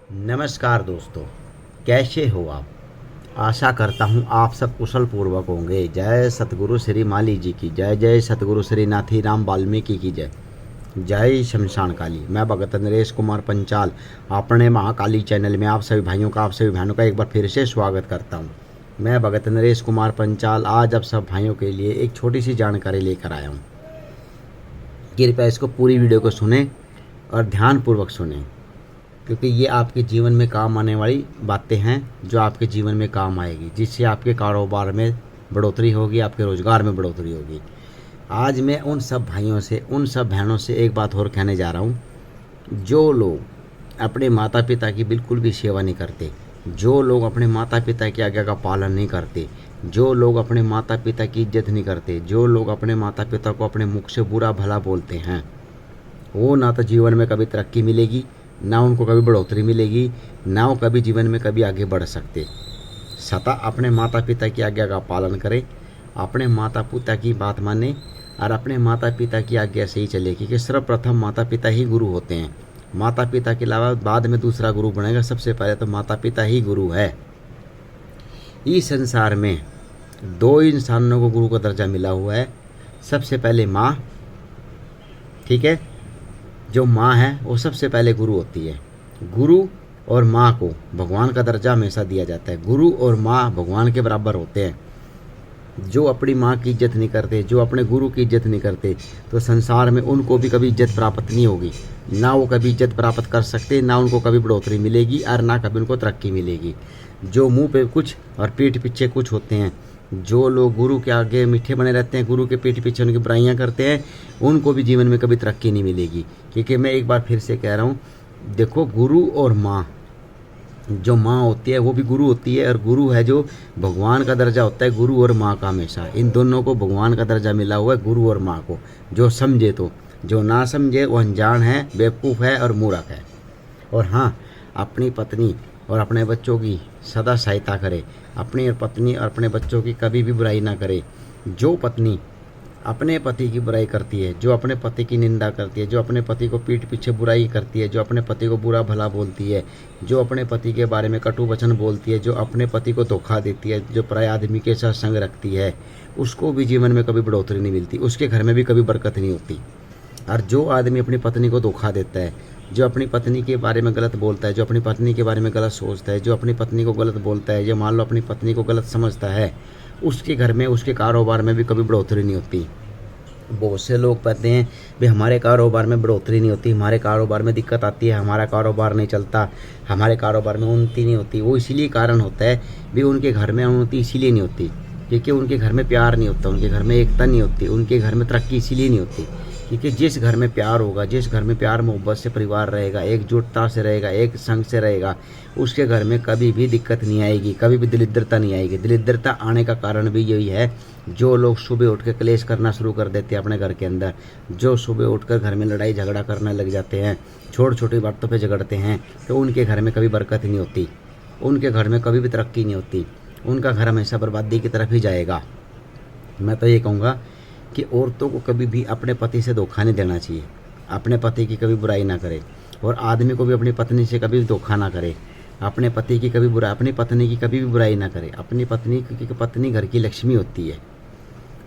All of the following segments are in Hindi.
नमस्कार दोस्तों, कैसे हो आप। आशा करता हूँ आप सब कुशल पूर्वक होंगे। जय सतगुरु श्री माली जी की जय। जय सतगुरु श्री नाथी राम वाल्मीकि की जय। जय शमशान काली। मैं भगत नरेश कुमार पंचाल अपने महाकाली चैनल में आप सभी भाइयों का, आप सभी बहनों का एक बार फिर से स्वागत करता हूँ। मैं भगत नरेश कुमार पंचाल आज आप सब भाइयों के लिए एक छोटी सी जानकारी लेकर आया हूँ। कृपया इसको पूरी वीडियो को सुने और ध्यानपूर्वक सुने, क्योंकि ये आपके जीवन में काम आने वाली बातें हैं जो आपके जीवन में काम आएगी, जिससे आपके कारोबार में बढ़ोतरी होगी, आपके रोज़गार में बढ़ोतरी होगी। आज मैं उन सब भाइयों से, उन सब बहनों से एक बात और कहने जा रहा हूँ, जो लोग अपने माता पिता की बिल्कुल भी सेवा नहीं करते, जो लोग अपने माता पिता की आज्ञा का पालन नहीं करते, जो लोग अपने माता पिता की इज्जत नहीं करते, जो लोग अपने माता पिता को अपने मुख से बुरा भला बोलते हैं, वो ना तो जीवन में कभी तरक्की मिलेगी, ना उनको कभी बढ़ोतरी मिलेगी, ना वो कभी जीवन में कभी आगे बढ़ सकते। सदा अपने माता पिता की आज्ञा का पालन करें, अपने माता पिता की बात माने और अपने माता पिता की आज्ञा से ही चले, क्योंकि सर्वप्रथम माता पिता ही गुरु होते हैं। माता पिता के अलावा बाद में दूसरा गुरु बनेगा, सबसे पहले तो माता पिता ही गुरु है। इस संसार में दो इंसानों को गुरु का दर्जा मिला हुआ है। सबसे पहले माँ, ठीक है, जो माँ है वो सबसे पहले गुरु होती है। गुरु और माँ को भगवान का दर्जा हमेशा दिया जाता है। गुरु और माँ भगवान के बराबर होते हैं। जो अपनी माँ की इज्जत नहीं करते, जो अपने गुरु की इज्जत नहीं करते, तो संसार में उनको भी कभी इज्जत प्राप्त नहीं होगी। ना वो कभी इज्जत प्राप्त कर सकते, ना उनको कभी बढ़ोतरी मिलेगी और ना कभी उनको तरक्की मिलेगी। जो मुंह पे कुछ और पीठ पीछे कुछ होते हैं, जो लोग गुरु के आगे मीठे बने रहते हैं, गुरु के पीठ पीछे उनकी बुराइयां करते हैं, उनको भी जीवन में कभी तरक्की नहीं मिलेगी। क्योंकि मैं एक बार फिर से कह रहा हूँ, देखो, गुरु और माँ, जो माँ होती है वो भी गुरु होती है, और गुरु है जो भगवान का दर्जा होता है, गुरु और माँ का। हमेशा इन दोनों को भगवान का दर्जा मिला हुआ है, गुरु और माँ को। जो समझे तो, जो ना समझे वो अनजान है, बेवकूफ़ है और मूर्ख है। और हाँ, अपनी पत्नी और अपने बच्चों की सदा सहायता करे। अपनी पत्नी और अपने बच्चों की कभी भी बुराई ना करे। जो पत्नी अपने पति की बुराई करती है, जो अपने पति की निंदा करती है, जो अपने पति को पीठ पीछे बुराई करती है, जो अपने पति को बुरा भला बोलती है, जो अपने पति के बारे में कटु वचन बोलती है, जो अपने पति को धोखा देती है, जो पराये आदमी के साथ संग रखती है, उसको भी जीवन में कभी बढ़ोतरी नहीं मिलती, उसके घर में भी कभी बरकत नहीं होती। और जो आदमी अपनी पत्नी को धोखा देता है, जो अपनी पत्नी के बारे में गलत बोलता है, जो अपनी पत्नी के बारे में गलत सोचता है, जो अपनी पत्नी को गलत बोलता है, जो मान लो अपनी पत्नी को गलत समझता है, उसके घर में, उसके कारोबार में भी कभी बढ़ोतरी नहीं होती। बहुत से लोग कहते हैं भी हमारे कारोबार में बढ़ोतरी नहीं होती, हमारे कारोबार में दिक्कत आती है, हमारा कारोबार नहीं चलता, हमारे कारोबार में उन्नति नहीं होती। वो इसीलिए कारण होता है भी उनके घर में उन्नति इसीलिए नहीं होती क्योंकि उनके घर में प्यार नहीं होता, उनके घर में एकता नहीं होती, उनके घर में तरक्की इसीलिए नहीं होती क्योंकि जिस घर में प्यार होगा, जिस घर में प्यार मोहब्बत से परिवार रहेगा, एकजुटता से रहेगा, एक संग से रहेगा, उसके घर में कभी भी दिक्कत नहीं आएगी, कभी भी दरिद्रता नहीं आएगी। दरिद्रता आने का कारण भी यही है, जो लोग सुबह उठ के क्लेश करना शुरू कर देते हैं अपने घर के अंदर, जो सुबह उठकर घर में लड़ाई झगड़ा करने लग जाते हैं, छोटी छोटी बातों पे झगड़ते हैं, तो उनके घर में कभी बरकत नहीं होती, उनके घर में कभी भी तरक्की नहीं होती, उनका घर हमेशा बर्बादी की तरफ ही जाएगा। मैं तो ये कहूँगा कि औरतों को कभी भी अपने पति से धोखा नहीं देना चाहिए, अपने पति की कभी बुराई ना करे, और आदमी को भी अपनी पत्नी से कभी धोखा ना करे, अपने पति की कभी बुराई, अपनी पत्नी की कभी भी बुराई ना करे। अपनी पत्नी, क्योंकि पत्नी घर की लक्ष्मी होती है,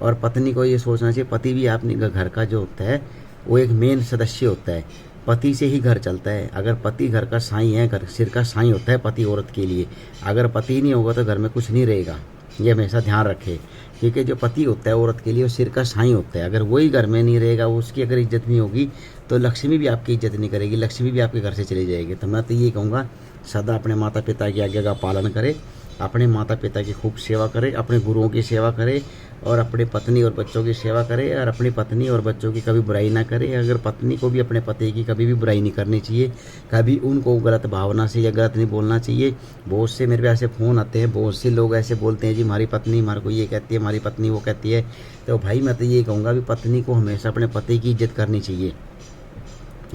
और पत्नी को ये सोचना चाहिए, पति भी अपने घर का जो होता है वो एक मेन सदस्य होता है, पति से ही घर चलता है। अगर पति घर का साईं है, घर सिर का साईं होता है पति औरत के लिए, अगर पति नहीं होगा तो घर में कुछ नहीं रहेगा। ये हमेशा ध्यान रखे, क्योंकि जो पति होता है औरत के लिए वो सिर का साईं होता है। अगर वही घर में नहीं रहेगा, उसकी अगर इज्जत नहीं होगी, तो लक्ष्मी भी आपकी इज्जत नहीं करेगी, लक्ष्मी भी आपके घर से चली जाएगी। तो मैं तो ये कहूँगा, सदा अपने माता पिता की आज्ञा का पालन करें, अपने माता पिता की खूब सेवा करें, अपने गुरुओं की सेवा करें, और अपने पत्नी और बच्चों की सेवा करें, और अपनी पत्नी और बच्चों की कभी बुराई ना करें। अगर पत्नी को भी अपने पति की कभी भी बुराई नहीं करनी चाहिए, कभी उनको गलत भावना से या गलत नहीं बोलना चाहिए। बहुत से मेरे पे ऐसे फ़ोन आते हैं, बहुत से लोग ऐसे बोलते हैं, जी हमारी पत्नी हमारे को ये कहती है, हमारी पत्नी वो कहती है। तो भाई मैं तो ये कहूँगा भी पत्नी को हमेशा अपने पति की इज्जत करनी चाहिए,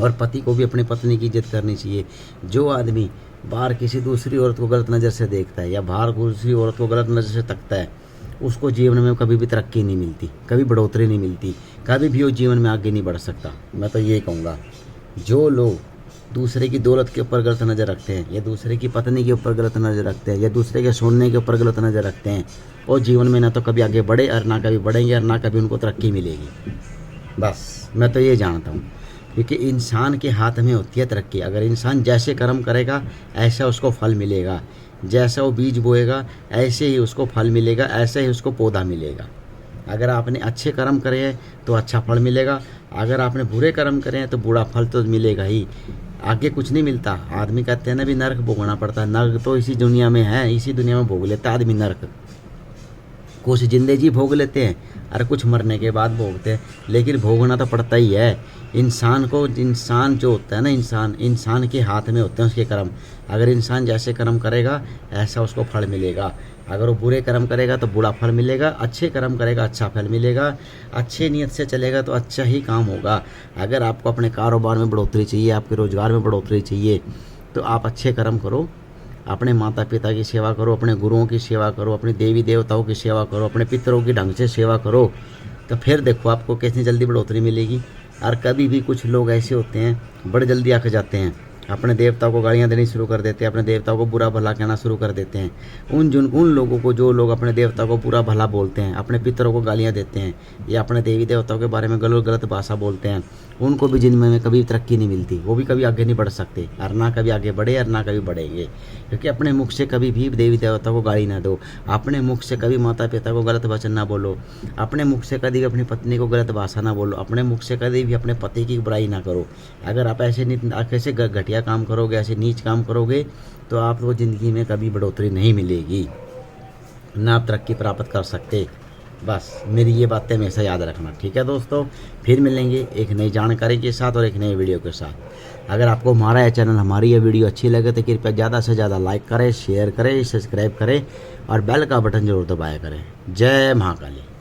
और पति को भी अपनी पत्नी की इज्जत करनी चाहिए। जो आदमी बाहर किसी दूसरी औरत को गलत नज़र से देखता है या बाहर दूसरी औरत को गलत नज़र से तकता है, उसको जीवन में कभी भी तरक्की नहीं मिलती, कभी बढ़ोतरी नहीं मिलती, कभी भी वो जीवन में आगे नहीं बढ़ सकता। मैं तो ये कहूँगा, जो लोग दूसरे की दौलत के ऊपर गलत नज़र रखते हैं, या दूसरे की पत्नी के ऊपर गलत नज़र रखते हैं, या दूसरे के सोने के ऊपर गलत नज़र रखते हैं, और जीवन में ना तो कभी आगे बढ़े और ना कभी बढ़ेंगे और ना कभी उनको तरक्की मिलेगी। बस मैं तो ये जानता हूँ, क्योंकि इंसान के हाथ में होती है तरक्की। अगर इंसान जैसे कर्म करेगा ऐसा उसको फल मिलेगा, जैसा वो बीज बोएगा ऐसे ही उसको फल मिलेगा, ऐसे ही उसको पौधा मिलेगा। अगर आपने अच्छे कर्म करे हैं तो अच्छा फल मिलेगा, अगर आपने बुरे कर्म करे हैं तो बुरा फल तो मिलेगा ही, आगे कुछ नहीं मिलता। आदमी कहते हैं ना भी नरक भोगना पड़ता है, नरक तो इसी दुनिया में है, इसी दुनिया में भोग लेता है आदमी नरक। कुछ जिंदे जी भोग लेते हैं और कुछ मरने के बाद भोगते हैं, लेकिन भोगना तो पड़ता ही है इंसान को। इंसान जो होता है ना, इंसान के हाथ में होते हैं उसके कर्म। अगर इंसान जैसे कर्म करेगा ऐसा उसको फल मिलेगा। अगर वो बुरे कर्म करेगा तो बुरा फल मिलेगा, अच्छे कर्म करेगा अच्छा फल मिलेगा, अच्छे नियत से चलेगा तो अच्छा ही काम होगा। अगर आपको अपने कारोबार में बढ़ोतरी चाहिए, आपके रोज़गार में बढ़ोतरी चाहिए, तो आप अच्छे कर्म करो, अपने माता पिता की सेवा करो, अपने गुरुओं की सेवा करो, अपने देवी देवताओं की सेवा करो, अपने पितरों की ढंग से सेवा करो, तो फिर देखो आपको कितनी जल्दी बढ़ोतरी मिलेगी। और कभी भी कुछ लोग ऐसे होते हैं बड़े जल्दी आके जाते हैं, अपने देवताओं को गालियाँ देनी शुरू कर देते हैं, अपने देवताओं को बुरा भला कहना शुरू कर देते हैं। उन लोगों को, जो लोग अपने देवता को बुरा भला बोलते हैं, अपने पितरों को गालियाँ देते हैं, या अपने देवी देवताओं के बारे में गलत भाषा बोलते हैं, उनको भी जिंदगी में कभी तरक्की नहीं मिलती, वो भी कभी आगे नहीं बढ़ सकते, और ना कभी आगे बढ़े और ना कभी बढ़ेंगे। क्योंकि अपने मुख से कभी भी देवी देवता को गाली ना दो, अपने मुख से कभी माता पिता को गलत वचन ना बोलो, अपने मुख से कभी अपनी पत्नी को गलत भाषा ना बोलो, अपने मुख से कभी भी अपने पति की बुराई ना करो। अगर आप ऐसे घटिया काम करोगे, ऐसे नीच काम करोगे, तो आपको ज़िंदगी में कभी बढ़ोतरी नहीं मिलेगी, ना आप तरक्की प्राप्त कर सकते। बस मेरी ये बातें हमेशा याद रखना, ठीक है दोस्तों। फिर मिलेंगे एक नई जानकारी के साथ और एक नई वीडियो के साथ। अगर आपको हमारा यह चैनल, हमारी ये वीडियो अच्छी लगे तो कृपया ज़्यादा से ज़्यादा लाइक करें, शेयर करें, सब्सक्राइब करें और बेल का बटन जरूर दबाया करें। जय महाकाली।